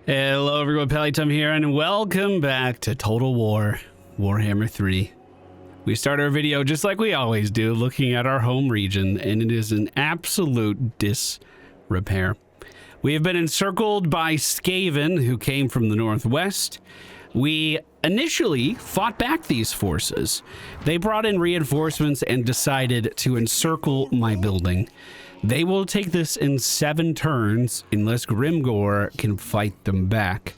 Hello everyone, MFPallytime here, and welcome back to Total War, Warhammer 3. We start our video just like we always do, looking at our home region, and it is an absolute disrepair. We have been encircled by Skaven, who came from the northwest. We initially fought back these forces. They brought in reinforcements and decided to encircle my building. They will take this in 7 turns unless Grimgore can fight them back.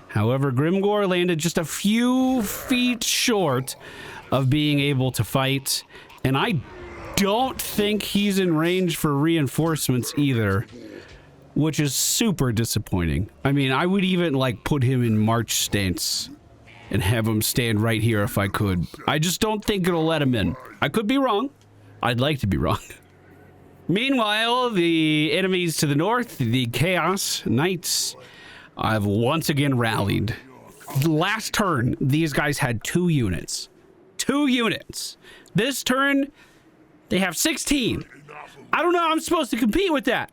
However, Grimgore landed just a few feet short of being able to fight, and I don't think he's in range for reinforcements either, which is super disappointing. I mean, I would even like put him in march stance and have him stand right here if I could. I just don't think it'll let him in. I could be wrong. I'd like to be wrong. Meanwhile, the enemies to the north, the Chaos Knights, have once again rallied. Last turn, these guys had 2 units. 2 units. This turn, they have 16. I don't know how I'm supposed to compete with that.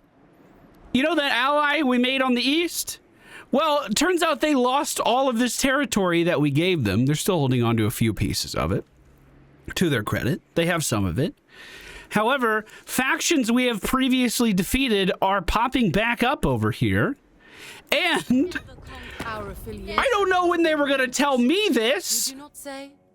You know that ally we made on the east? Well, it turns out they lost all of this territory that we gave them. They're still holding on to a few pieces of it. To their credit, they have some of it. However, factions we have previously defeated are popping back up over here. And I don't know when they were going to tell me this.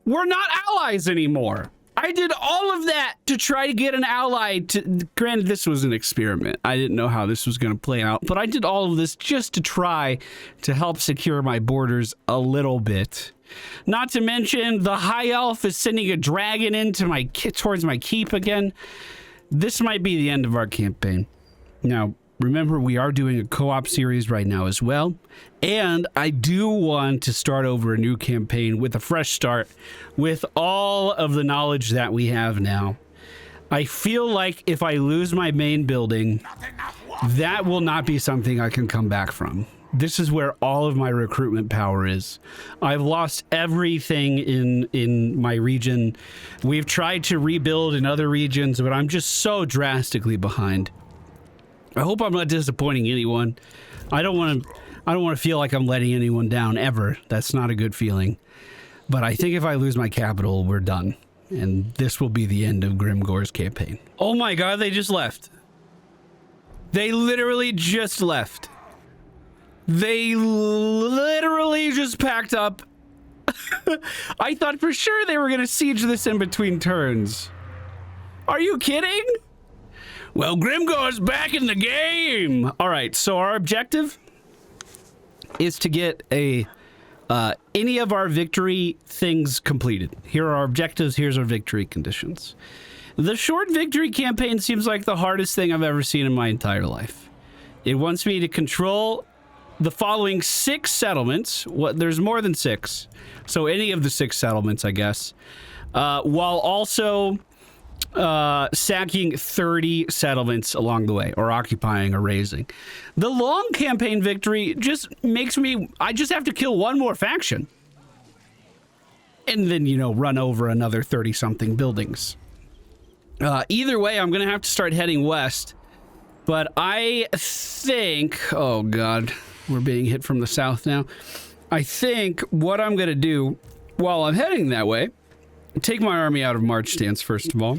We're not allies anymore. I did all of that to try to get an ally to... Granted, this was an experiment. I didn't know how this was going to play out. But I did all of this just to try to help secure my borders a little bit. Not to mention, the High Elf is sending a dragon towards my keep again. This might be the end of our campaign. Now, remember, we are doing a co-op series right now as well. And I do want to start over a new campaign with a fresh start with all of the knowledge that we have now. I feel like if I lose my main building, that will not be something I can come back from. This is where all of my recruitment power is. I've lost everything in my region. We've tried to rebuild in other regions, but I'm just so drastically behind. I hope I'm not disappointing anyone. I don't want to feel like I'm letting anyone down ever. That's not a good feeling. But I think if I lose my capital, we're done. And this will be the end of Grimgore's campaign. Oh my god, they just left. They literally just left. They literally just packed up. I thought for sure they were going to siege this in between turns. Are you kidding? Well, Grimgore's back in the game. All right, so our objective is to get any of our victory things completed. Here are our objectives. Here's our victory conditions. The short victory campaign seems like the hardest thing I've ever seen in my entire life. It wants me to control the following 6 settlements. There's more than 6. So any of the 6 settlements, I guess. While also sacking 30 settlements along the way, or occupying or raising. The long campaign victory just makes me... I just have to kill one more faction. And then, you know, run over another 30-something buildings. Either way, I'm going to have to start heading west. But I think... Oh, God. We're being hit from the south now. I think what I'm going to do while I'm heading that way, take my army out of march stance, first of all.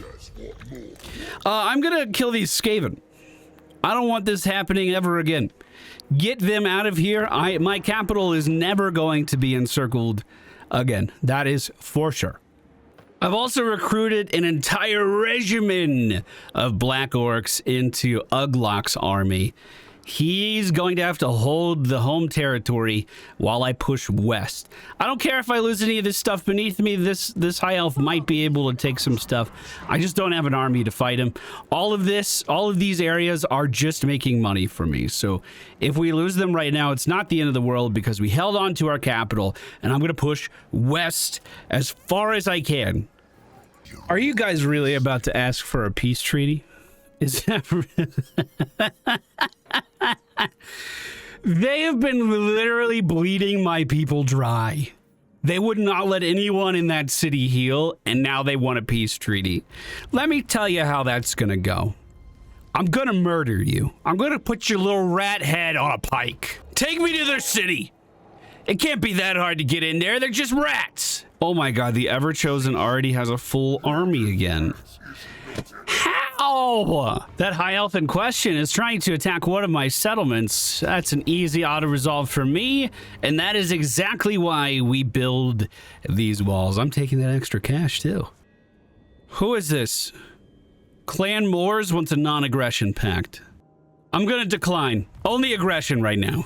I'm going to kill these Skaven. I don't want this happening ever again. Get them out of here. My capital is never going to be encircled again. That is for sure. I've also recruited an entire regimen of Black Orcs into Uglok's army. He's going to have to hold the home territory while I push west. I don't care if I lose any of this stuff beneath me. This High Elf might be able to take some stuff. I just don't have an army to fight him. All of these areas are just making money for me. So if we lose them right now, it's not the end of the world because we held on to our capital, and I'm going to push west as far as I can. Are you guys really about to ask for a peace treaty? Is that... They have been literally bleeding my people dry. They would not let anyone in that city heal, and now they want a peace treaty. Let me tell you how that's gonna go. I'm gonna murder you. I'm gonna put your little rat head on a pike. Take me to their city. It can't be that hard to get in there. They're just rats. Oh my god, the Ever-Chosen already has a full army again. How? That high elf in question is trying to attack one of my settlements. That's an easy auto-resolve for me, and that is exactly why we build these walls. I'm taking that extra cash, too. Who is this? Clan Moors wants a non-aggression pact. I'm gonna decline. Only aggression right now.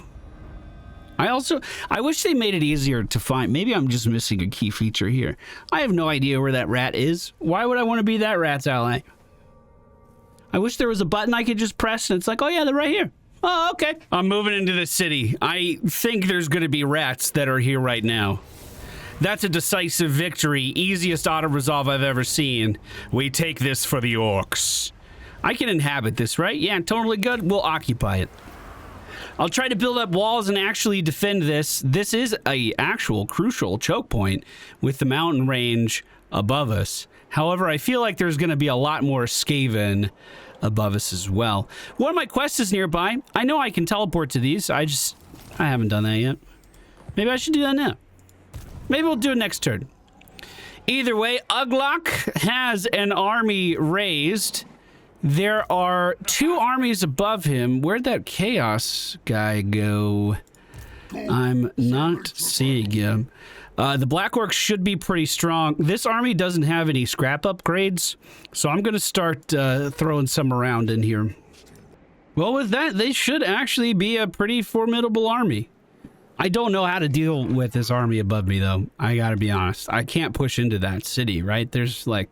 I wish they made it easier to find. Maybe I'm just missing a key feature here. I have no idea where that rat is. Why would I want to be that rat's ally? I wish there was a button I could just press and it's like, oh yeah, they're right here. Oh, okay. I'm moving into the city. I think there's going to be rats that are here right now. That's a decisive victory. Easiest auto-resolve I've ever seen. We take this for the orcs. I can inhabit this, right? Yeah, totally good. We'll occupy it. I'll try to build up walls and actually defend this. This is a actual crucial choke point with the mountain range above us. However, I feel like there's going to be a lot more Skaven above us as well. One of my quests is nearby. I know I can teleport to these. I haven't done that yet. Maybe I should do that now. Maybe we'll do it next turn. Either way, Uglok has an army raised. There are 2 armies above him. Where'd that Chaos guy go? I'm not seeing him. The Black Orcs should be pretty strong. This army doesn't have any scrap upgrades, so I'm going to start throwing some around in here. Well, with that, they should actually be a pretty formidable army. I don't know how to deal with this army above me, though. I gotta be honest. I can't push into that city, right? There's no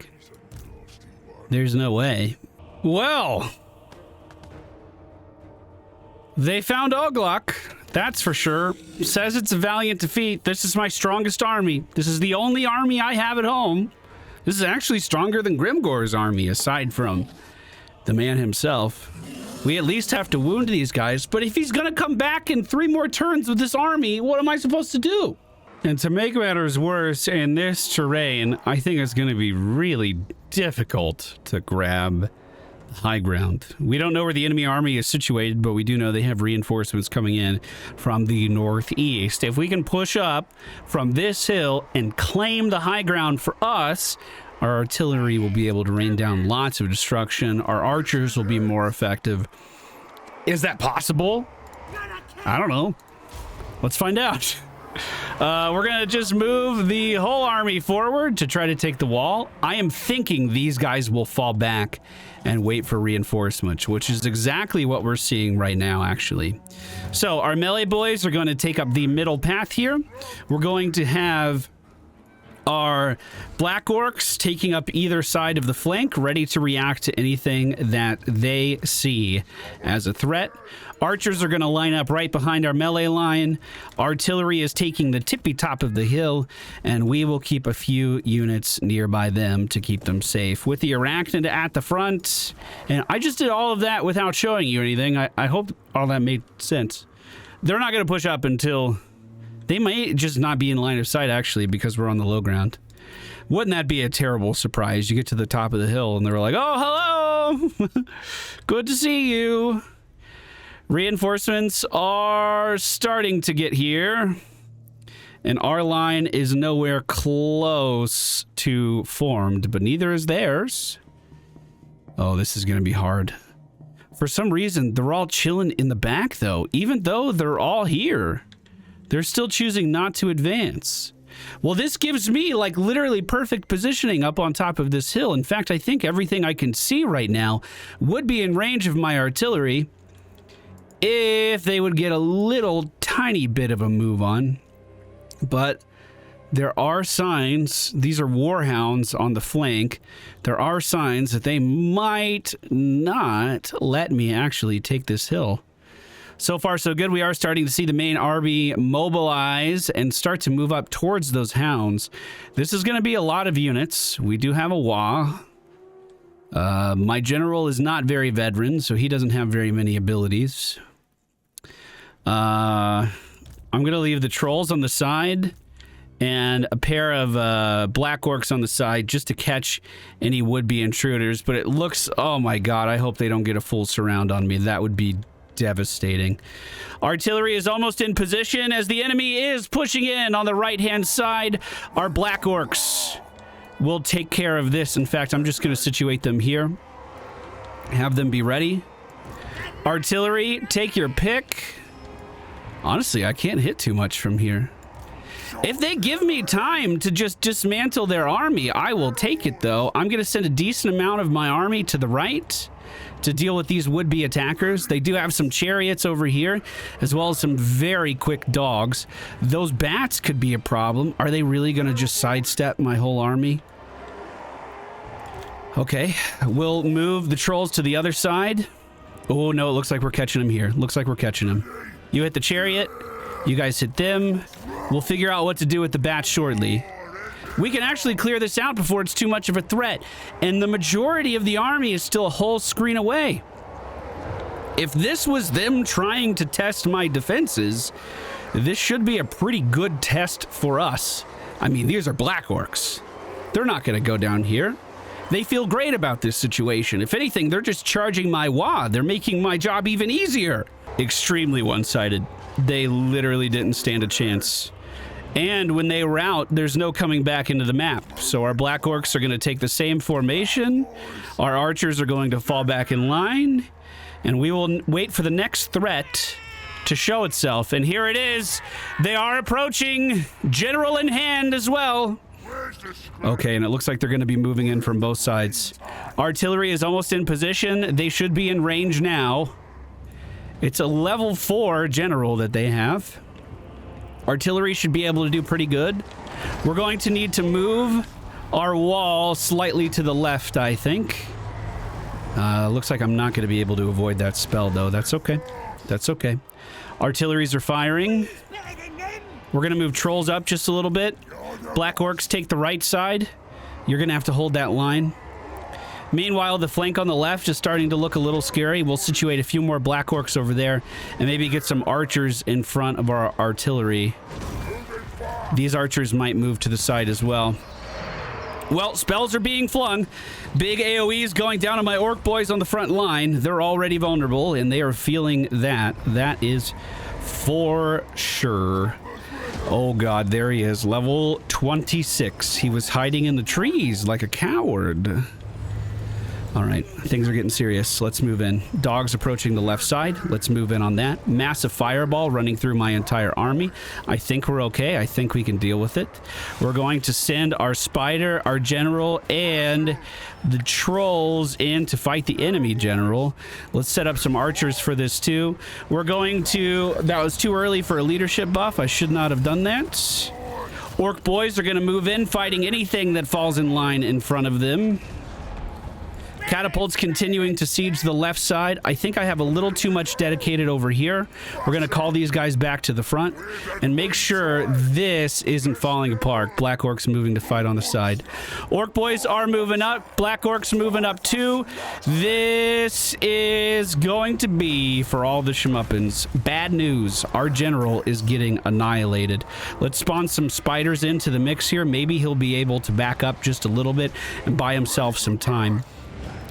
way. Well, they found Uglok, that's for sure. Says it's a valiant defeat. This is my strongest army. This is the only army I have at home. This is actually stronger than Grimgore's army, aside from the man himself. We at least have to wound these guys, but if he's gonna come back in 3 more turns with this army, what am I supposed to do? And to make matters worse, in this terrain, I think it's gonna be really difficult to grab high ground. We don't know where the enemy army is situated, but we do know they have reinforcements coming in from the northeast. If we can push up from this hill and claim the high ground for us, our artillery will be able to rain down lots of destruction. Our archers will be more effective. Is that possible? I don't know. Let's find out. We're gonna just move the whole army forward to try to take the wall. I am thinking these guys will fall back and wait for reinforcements, which is exactly what we're seeing right now, actually. So our melee boys are going to take up the middle path here. We're going to have our Black Orcs taking up either side of the flank, ready to react to anything that they see as a threat. Archers are going to line up right behind our melee line. Artillery is taking the tippy top of the hill, and we will keep a few units nearby them to keep them safe. With the Arachnid at the front, and I just did all of that without showing you anything. I hope all that made sense. They're not going to push up until... They might just not be in line of sight, actually, because we're on the low ground. Wouldn't that be a terrible surprise? You get to the top of the hill, and they're like, oh, hello! Good to see you. Reinforcements are starting to get here, and our line is nowhere close to formed, but neither is theirs. Oh, this is going to be hard. For some reason, they're all chilling in the back, though. Even though they're all here, they're still choosing not to advance. Well, this gives me, like, literally perfect positioning up on top of this hill. In fact, I think everything I can see right now would be in range of my artillery if they would get a little tiny bit of a move on. But there are signs, these are warhounds on the flank, there are signs that they might not let me actually take this hill. So far, so good. We are starting to see the main army mobilize and start to move up towards those hounds. This is going to be a lot of units. We do have a WA. My general is not very veteran, so he doesn't have very many abilities. I'm going to leave the trolls on the side and a pair of Black Orcs on the side just to catch any would-be intruders. But it looks, oh my god, I hope they don't get a full surround on me. That would be devastating. Artillery is almost in position as the enemy is pushing in on the right-hand side. Our Black Orcs will take care of this. In fact, I'm just going to situate them here. Have them be ready. Artillery, take your pick. Honestly, I can't hit too much from here. If they give me time to just dismantle their army, I will take it, though. I'm going to send a decent amount of my army to the right to deal with these would-be attackers. They do have some chariots over here, as well as some very quick dogs. Those bats could be a problem. Are they really going to just sidestep my whole army? Okay, we'll move the trolls to the other side. Oh, no, it looks like we're catching them here. Looks like we're catching them. You hit the chariot. You guys hit them. We'll figure out what to do with the bats shortly. We can actually clear this out before it's too much of a threat. And the majority of the army is still a whole screen away. If this was them trying to test my defenses, this should be a pretty good test for us. I mean, these are Black Orcs. They're not going to go down here. They feel great about this situation. If anything, they're just charging my wad. They're making my job even easier. Extremely one-sided. They literally didn't stand a chance. And when they rout, there's no coming back into the map. So our Black Orcs are going to take the same formation. Our archers are going to fall back in line. And we will wait for the next threat to show itself. And here it is. They are approaching. General in hand as well. Okay, and it looks like they're going to be moving in from both sides. Artillery is almost in position. They should be in range now. It's a level 4 general that they have. Artillery should be able to do pretty good. We're going to need to move our wall slightly to the left, I think. Looks like I'm not going to be able to avoid that spell, though. That's okay. That's okay. Artilleries are firing. We're going to move trolls up just a little bit. Black Orcs take the right side. You're going to have to hold that line. Meanwhile, the flank on the left is starting to look a little scary. We'll situate a few more Black Orcs over there and maybe get some archers in front of our artillery. These archers might move to the side as well. Well, spells are being flung. Big AoEs going down on my orc boys on the front line. They're already vulnerable, and they are feeling that. That is for sure. Oh, God, there he is. Level 26. He was hiding in the trees like a coward. All right, things are getting serious. Let's move in. Dogs approaching the left side. Let's move in on that. Massive fireball running through my entire army. I think we're okay. I think we can deal with it. We're going to send our spider, our general, and the trolls in to fight the enemy general. Let's set up some archers for this too. We're going to... That was too early for a leadership buff. I should not have done that. Orc boys are going to move in, fighting anything that falls in line in front of them. Catapults continuing to siege the left side. I think I have a little too much dedicated over here. We're going to call these guys back to the front and make sure this isn't falling apart. Black Orcs moving to fight on the side. Orc boys are moving up. Black Orcs moving up too. This is going to be, for all the shmuppins, bad news. Our general is getting annihilated. Let's spawn some spiders into the mix here. Maybe he'll be able to back up just a little bit and buy himself some time.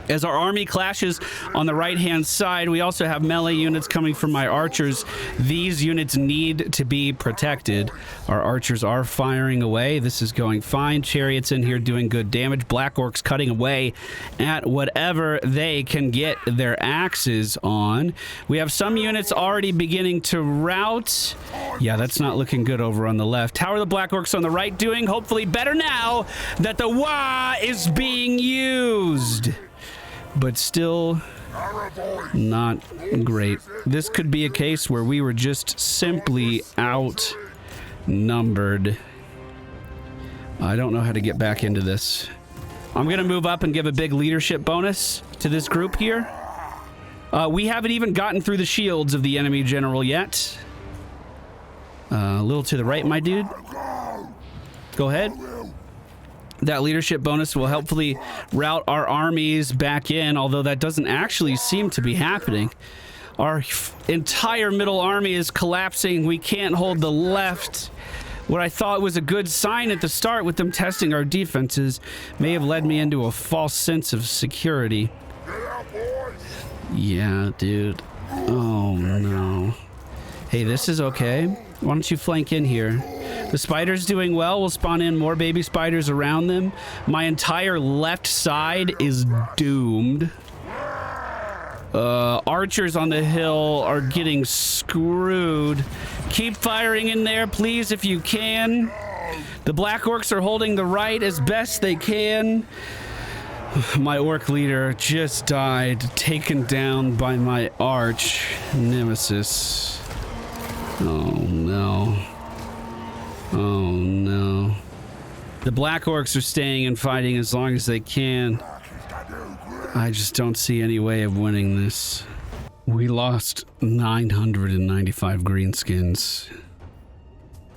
As our army clashes on the right-hand side, we also have melee units coming from my archers. These units need to be protected. Our archers are firing away. This is going fine. Chariots in here doing good damage. Black Orcs cutting away at whatever they can get their axes on. We have some units already beginning to rout. Yeah, that's not looking good over on the left. How are the Black Orcs on the right doing? Hopefully better now that the WA is being used. But still not great. This could be a case where we were just simply outnumbered. I don't know how to get back into this. I'm going to move up and give a big leadership bonus to this group here. We haven't even gotten through the shields of the enemy general yet. A little to the right, my dude. Go ahead. That leadership bonus will helpfully route our armies back in, although that doesn't actually seem to be happening. Our entire middle army is collapsing. We can't hold the left. What I thought was a good sign at the start with them testing our defenses may have led me into a false sense of security. Yeah, dude. Oh, no. Hey, this is okay. Why don't you flank in here? The spider's doing well. We'll spawn in more baby spiders around them. My entire left side is doomed. Archers on the hill are getting screwed. Keep firing in there, please, if you can. The black orcs are holding the right as best they can. My orc leader just died, taken down by my arch nemesis. Oh, no. Oh, no. The black orcs are staying and fighting as long as they can. I just don't see any way of winning this. We lost 995 greenskins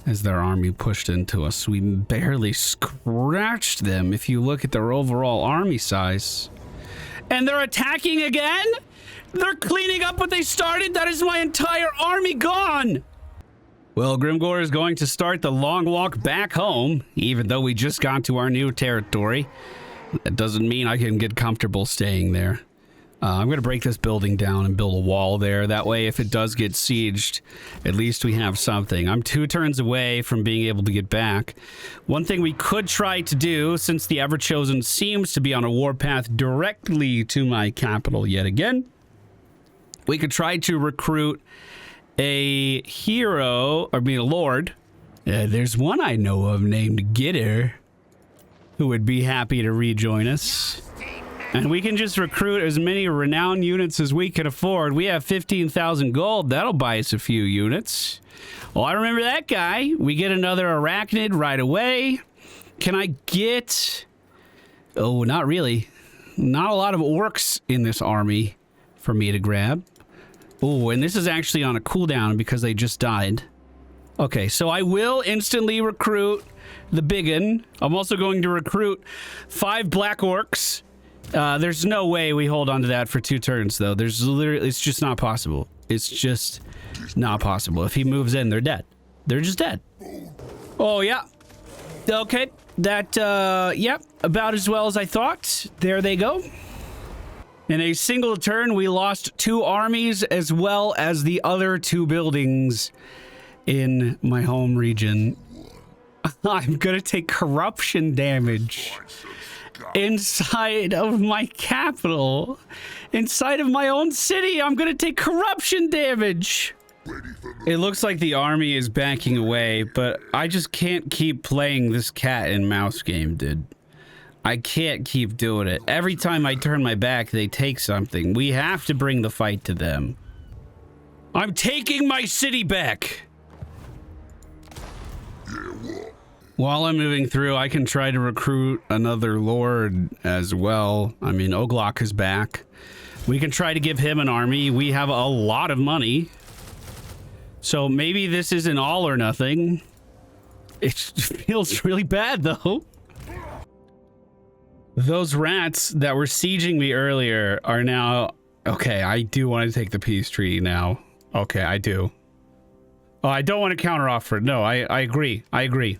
as their army pushed into us. We barely scratched them if you look at their overall army size. And they're attacking again? They're cleaning up what they started? That is my entire army gone! Well, Grimgore is going to start the long walk back home, even though we just got to our new territory. That doesn't mean I can get comfortable staying there. I'm going to break this building down and build a wall there. That way, if it does get sieged, at least we have something. I'm 2 turns away from being able to get back. One thing we could try to do, since the Everchosen seems to be on a warpath directly to my capital yet again, we could try to recruit a hero, I mean a lord. There's one I know of named Gitter, who would be happy to rejoin us. And we can just recruit as many renowned units as we can afford. We have 15,000 gold. That'll buy us a few units. Well, I remember that guy. We get another arachnid right away. Can I get... Oh, not really. Not a lot of orcs in this army for me to grab. Oh, and this is actually on a cooldown because they just died. Okay, so I will instantly recruit the biggin. I'm also going to recruit 5 black orcs. There's no way we hold on to that for 2 turns, though. There's literally, it's just not possible. It's just not possible. If he moves in, they're dead. They're just dead. Oh, yeah. Okay. That, yep, about as well as I thought. There they go. In a single turn, we lost 2 armies as well as the other 2 buildings in my home region. I'm gonna take corruption damage inside of my capital. Inside of my own city, I'm gonna take corruption damage. It looks like the army is backing away, but I just can't keep playing this cat and mouse game, dude. I can't keep doing it. Every time I turn my back, they take something. We have to bring the fight to them. I'm taking my city back. While I'm moving through, I can try to recruit another lord as well. I mean, Oglok is back. We can try to give him an army. We have a lot of money. So maybe this isn't all or nothing. It feels really bad, though. Those rats that were sieging me earlier are now... Okay, I do want to take the peace treaty now. Okay, I do. Oh, I don't want to counteroffer. No, I agree. I agree.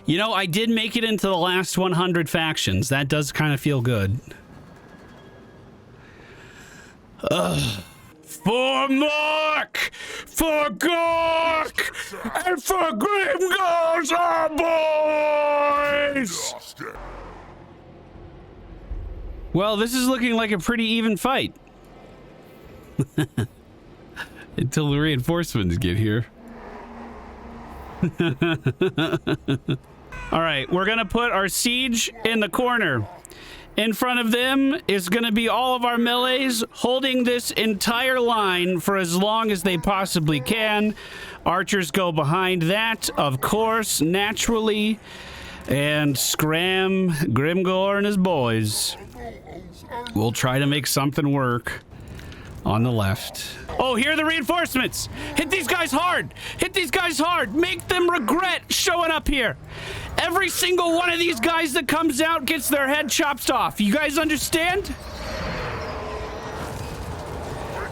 You know, I did make it into the last 100 factions. That does kind of feel good. For Mark! For Gork! And for Grimgore's our boys! Well, this is looking like a pretty even fight. Until the reinforcements get here. All right, we're gonna put our siege in the corner. In front of them is gonna be all of our melees holding this entire line for as long as they possibly can. Archers go behind that, of course, naturally. And scram Grimgore and his boys. We'll try to make something work on the left. Oh, here are the reinforcements. Hit these guys hard. Hit these guys hard. Make them regret showing up here. Every single one of these guys that comes out gets their head chopped off. You guys understand?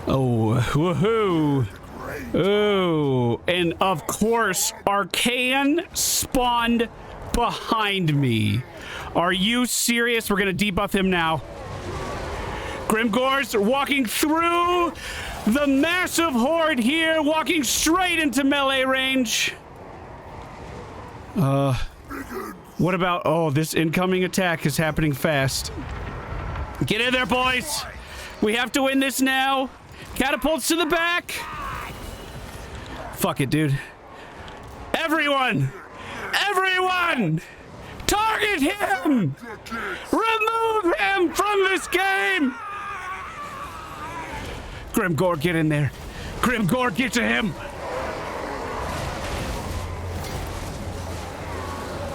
Oh, woohoo. Oh, and of course, Arcane spawned behind me. Are you serious? We're gonna debuff him now. Grimgore's walking through the massive horde here, walking straight into melee range. What about... Oh, this incoming attack is happening fast. Get in there, boys. We have to win this now. Catapults to the back. Fuck it, dude. Everyone! Everyone! Target him! Remove him from this game! Grimgore, get in there. Grimgore, get to him!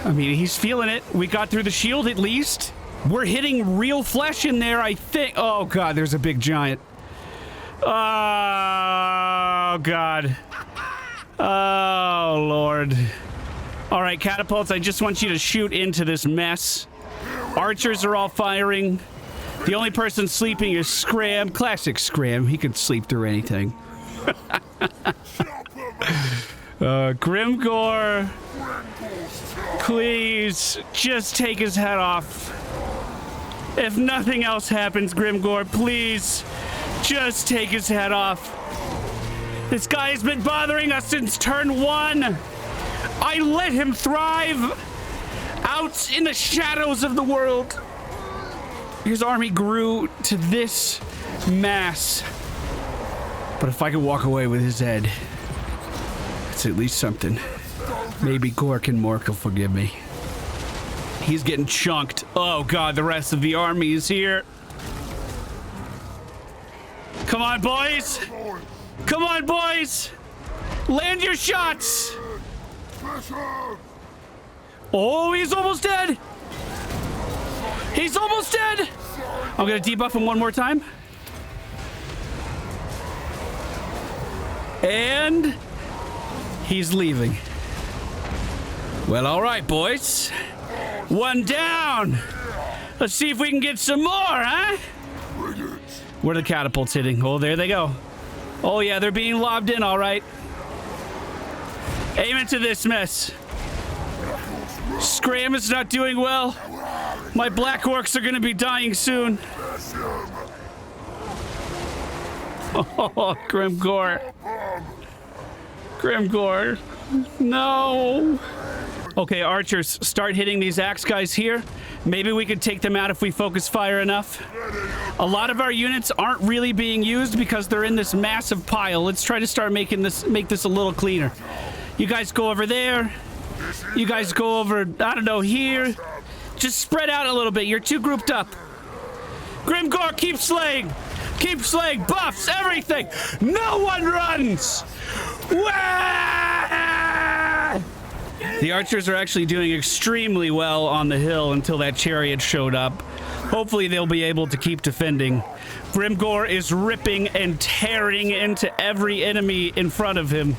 I mean, he's feeling it. We got through the shield at least. We're hitting real flesh in there, I think. Oh, God, there's a big giant. Oh, God. Oh, Lord. All right, catapults, I just want you to shoot into this mess. Archers are all firing. The only person sleeping is Scram. Classic Scram. He could sleep through anything. Grimgore, please just take his head off. If nothing else happens, Grimgore, please just take his head off. This guy has been bothering us since turn 1. I let him thrive out in the shadows of the world. His army grew to this mass. But if I could walk away with his head, it's at least something. Maybe Gork and Mork will forgive me. He's getting chunked. Oh, God, the rest of the army is here. Come on, boys. Come on, boys. Land your shots. Oh, he's almost dead. He's almost dead. I'm going to debuff him one more time. And he's leaving. Well, all right, boys. One down. Let's see if we can get some more, huh? Where are the catapults hitting? Oh, there they go. Oh, yeah, they're being lobbed in, all right. Aim into this mess. Scram is not doing well. My black orcs are going to be dying soon. Oh, Grimgore. Grimgore. No. Okay, archers, start hitting these axe guys here. Maybe we could take them out if we focus fire enough. A lot of our units aren't really being used because they're in this massive pile. Let's try to make this a little cleaner. You guys go over there. You guys go over, I don't know, here. Just spread out a little bit. You're too grouped up. Grimgore, keep slaying. Keep slaying. Buffs, everything. No one runs. Wah! The archers are actually doing extremely well on the hill until that chariot showed up. Hopefully they'll be able to keep defending. Grimgore is ripping and tearing into every enemy in front of him.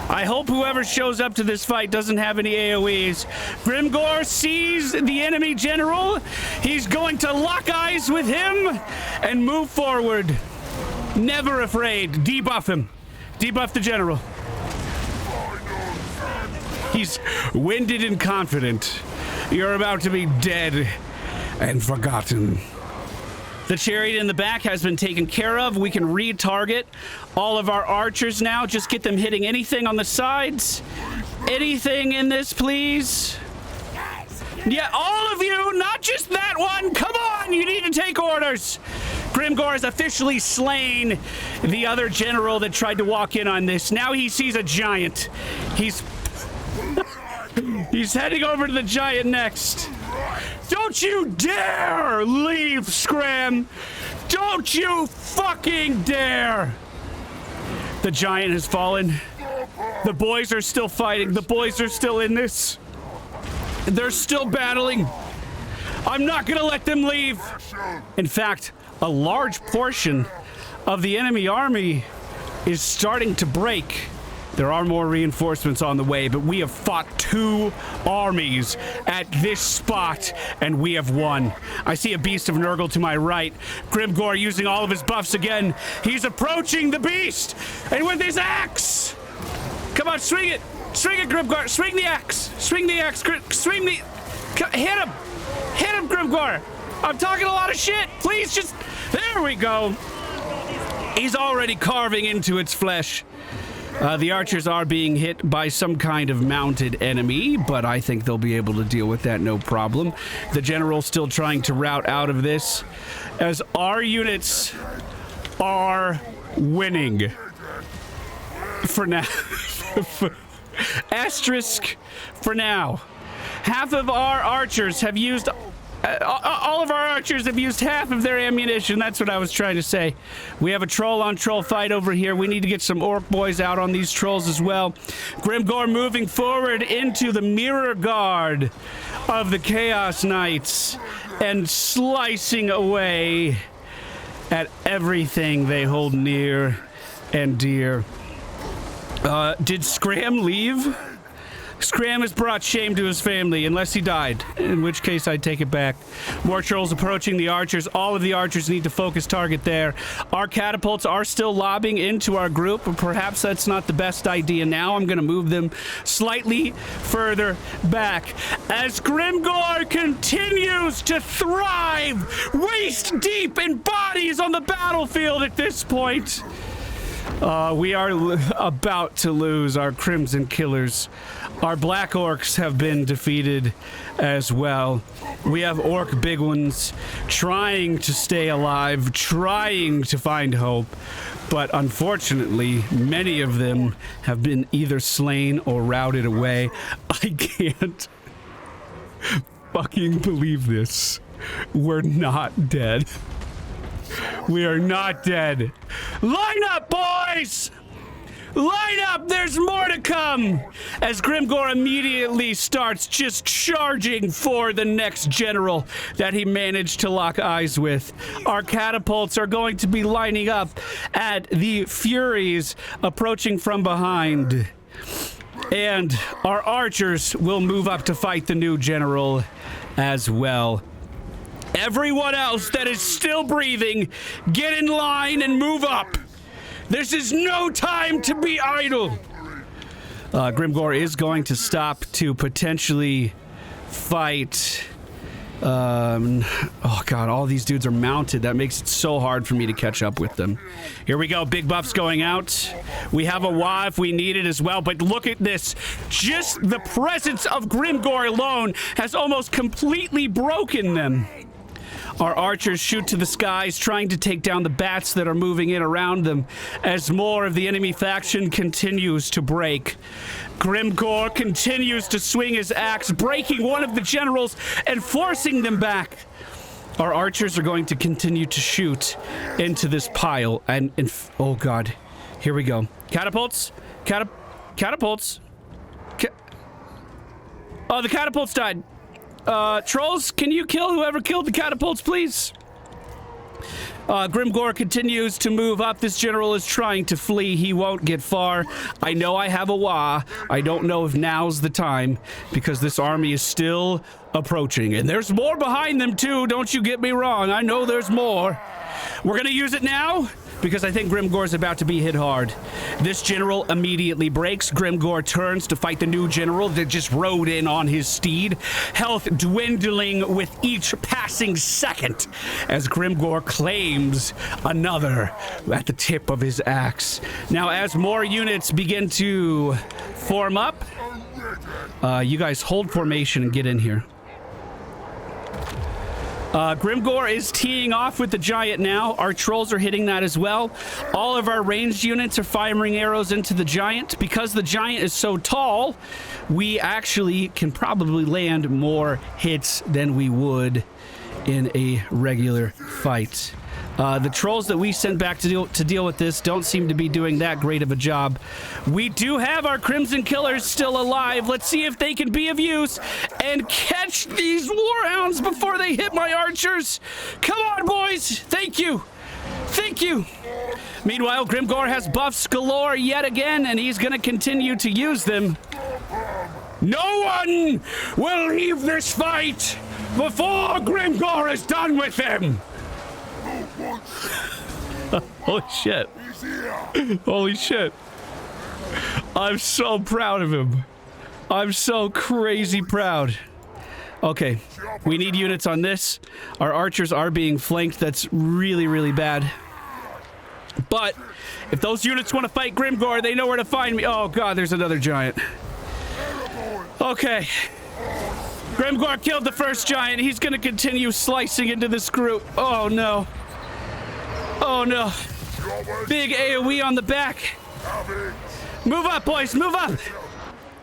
I hope whoever shows up to this fight doesn't have any AoEs. Grimgore sees the enemy general. He's going to lock eyes with him and move forward. Never afraid. Debuff him. Debuff the general. He's winded and confident. You're about to be dead and forgotten. The chariot in the back has been taken care of. We can re-target all of our archers now. Just get them hitting anything on the sides. Anything in this, please. Yeah, all of you, not just that one. Come on, you need to take orders. Grimgore has officially slain the other general that tried to walk in on this. Now he sees a giant. He's heading over to the giant next. Don't you dare leave, Scram! Don't you fucking dare! The giant has fallen. The boys are still fighting. The boys are still in this. They're still battling. I'm not gonna let them leave. In fact, a large portion of the enemy army is starting to break. There are more reinforcements on the way, but we have fought 2 armies at this spot, and we have won. I see a beast of Nurgle to my right. Grimgore using all of his buffs again. He's approaching the beast, and with his axe! Come on, swing it! Swing it, Grimgore! Swing the axe! Swing the axe! Swing the... Hit him! Hit him, Grimgore! I'm talking a lot of shit. Please just... There we go. He's already carving into its flesh. The archers are being hit by some kind of mounted enemy, but I think they'll be able to deal with that no problem. The general's still trying to rout out of this, as our units are winning. For now. Asterisk for now. Half of our archers have used... all of our archers have used half of their ammunition. That's what I was trying to say. We have a troll-on-troll fight over here. We need to get some orc boys out on these trolls as well. Grimgore moving forward into the mirror guard of the Chaos Knights and slicing away at everything they hold near and dear. Did Scram leave? Scram has brought shame to his family, unless he died, in which case I'd take it back. More trolls approaching the archers. All of the archers need to focus target there. Our catapults are still lobbing into our group, but perhaps that's not the best idea now. I'm going to move them slightly further back. As Grimgore continues to thrive, waist deep in bodies on the battlefield at this point. We are about to lose our Crimson Killers. Our Black Orcs have been defeated as well. We have Orc Big Ones trying to stay alive, trying to find hope, but unfortunately, many of them have been either slain or routed away. I can't fucking believe this. We're not dead. We are not dead. Line up, boys! Line up! There's more to come! As Grimgore immediately starts just charging for the next general that he managed to lock eyes with. Our catapults are going to be lining up at the Furies approaching from behind. And our archers will move up to fight the new general as well. Everyone else that is still breathing, get in line and move up. This is no time to be idle. Grimgore is going to stop to potentially fight. Oh god, all these dudes are mounted. That makes it so hard for me to catch up with them. Here we go, big buffs going out. We have a WA if we need it as well, but look at this. Just the presence of Grimgore alone has almost completely broken them. Our archers shoot to the skies, trying to take down the bats that are moving in around them as more of the enemy faction continues to break. Grimgore continues to swing his axe, breaking one of the generals and forcing them back. Our archers are going to continue to shoot into this pile and oh god, here we go. Catapults? Catapults? Oh, the catapults died. Trolls, can you kill whoever killed the catapults, please? Grimgore continues to move up. This general is trying to flee. He won't get far. I know I have a WA. I don't know if now's the time, because this army is still approaching. And there's more behind them, too. Don't you get me wrong. I know there's more. We're gonna use it now, because I think Grimgore's about to be hit hard. This general immediately breaks. Grimgore turns to fight the new general that just rode in on his steed. Health dwindling with each passing second as Grimgore claims another at the tip of his axe. Now, as more units begin to form up, you guys hold formation and get in here. Grimgore is teeing off with the giant now. Our trolls are hitting that as well. All of our ranged units are firing arrows into the giant. Because the giant is so tall, we actually can probably land more hits than we would in a regular fight. The trolls that we sent back to deal with this don't seem to be doing that great of a job. We do have our Crimson Killers still alive. Let's see if they can be of use and catch these warhounds before they hit my archers. Come on, boys. Thank you. Thank you. Meanwhile, Grimgore has buffs galore yet again, and he's going to continue to use them. No one will leave this fight before Grimgore is done with them. Holy shit. Holy shit. I'm so proud of him. I'm so crazy proud. Okay, we need units on this. Our archers are being flanked. That's really, really bad. But if those units want to fight Grimgore, they know where to find me. Oh god, there's another giant. Okay. Grimgore killed the first giant. He's gonna continue slicing into this group. Oh no. Oh no. Big AoE on the back. Move up, boys, move up.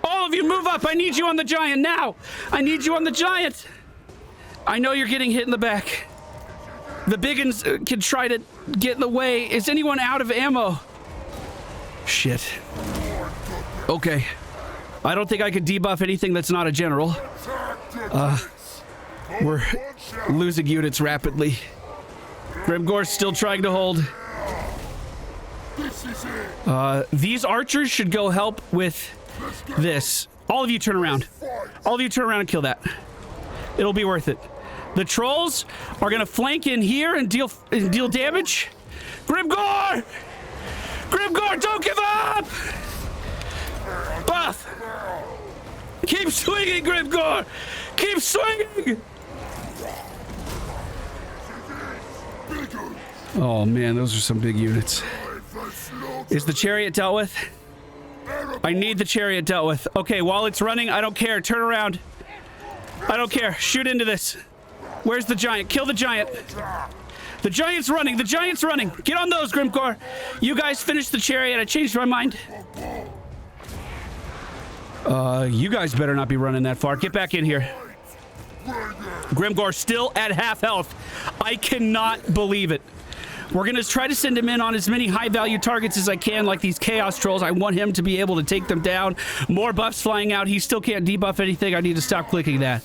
All of you move up. I need you on the giant now. I need you on the giant. I know you're getting hit in the back. The big uns can try to get in the way. Is anyone out of ammo? Shit. Okay. I don't think I can debuff anything that's not a general. We're losing units rapidly. Grimgore's still trying to hold. These archers should go help with this. All of you turn around. All of you turn around and kill that. It'll be worth it. The trolls are gonna flank in here and deal damage. Grimgore! Grimgore, don't give up! Buff! Keep swinging, Grimgore! Keep swinging! Oh man, those are some big units. Is the chariot dealt with? I need the chariot dealt with. Okay, while it's running, I don't care. Turn around. I don't care. Shoot into this. Where's the giant? Kill the giant. The giant's running. The giant's running. Get on those, Grimgore. You guys finish the chariot. I changed my mind. You guys better not be running that far. Get back in here. Grimgore still at half health. I cannot believe it. We're gonna try to send him in on as many high-value targets as I can, like these chaos trolls. I want him to be able to take them down. More buffs flying out. He still can't debuff anything. I need to stop clicking that.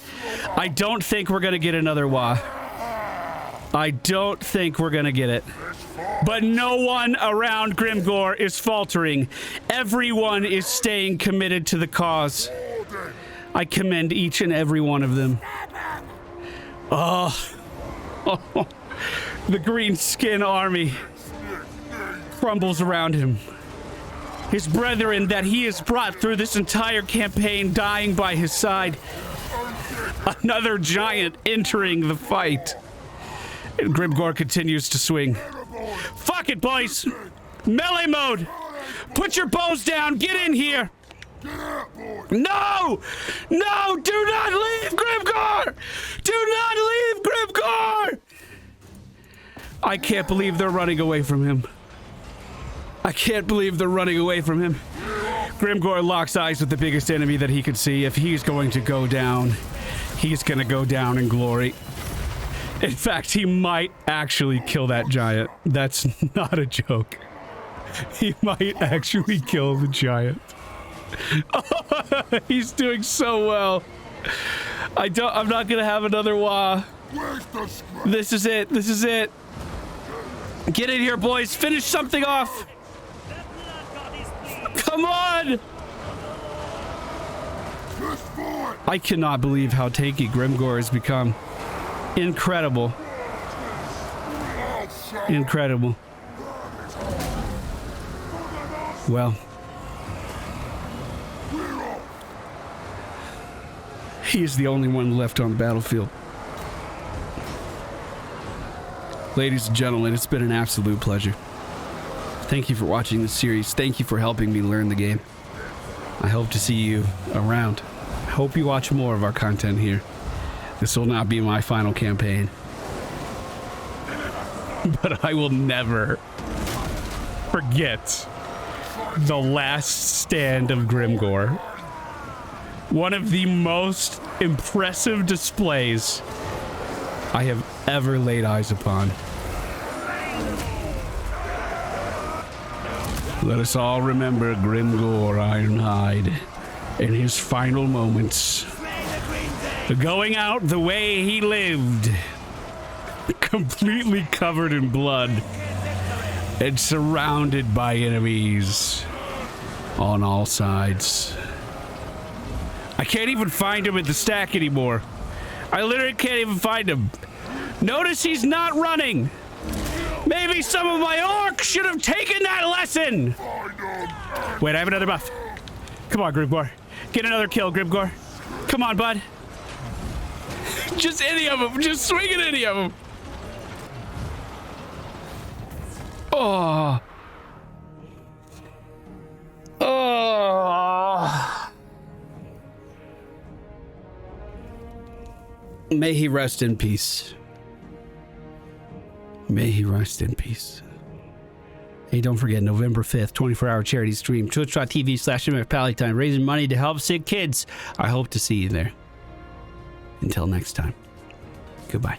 I don't think we're gonna get another WA. I don't think we're gonna get it. But no one around Grimgore is faltering. Everyone is staying committed to the cause. I commend each and every one of them. Oh. The green skin army crumbles around him. His brethren that he has brought through this entire campaign dying by his side. Another giant entering the fight. And Grimgore continues to swing. Fuck it, boys! Melee mode! Put your bows down! Get in here! No! No! Do not leave Grimgore! Do not leave Grimgore! I can't believe they're running away from him. I can't believe they're running away from him. Grimgore locks eyes with the biggest enemy that he could see. If he's going to go down, he's going to go down in glory. In fact, he might actually kill that giant. That's not a joke. He might actually kill the giant. Oh, he's doing so well. I'm not going to have another WA. This is it. This is it. Get in here, boys. Finish something off. Come on. I cannot believe how tanky Grimgore has become. Incredible. Incredible. Well. He is the only one left on the battlefield. Ladies and gentlemen, it's been an absolute pleasure. Thank you for watching this series. Thank you for helping me learn the game. I hope to see you around. I hope you watch more of our content here. This will not be my final campaign. But I will never forget the last stand of Grimgore. One of the most impressive displays I have ever laid eyes upon. Let us all remember Grimgore Ironhide in his final moments. Going out the way he lived. Completely covered in blood. And surrounded by enemies on all sides. I can't even find him at the stack anymore. I literally can't even find him. Notice he's not running. Maybe some of my orcs should have taken that lesson. Wait, I have another buff. Come on, Grimgore. Get another kill, Grimgore. Come on, bud. Just any of them. Just swing at any of them. Oh. Oh. May he rest in peace. May he rest in peace. Hey, don't forget, November 5th, 24-hour charity stream, twitch.tv/MFPallytime, raising money to help sick kids. I hope to see you there. Until next time, goodbye.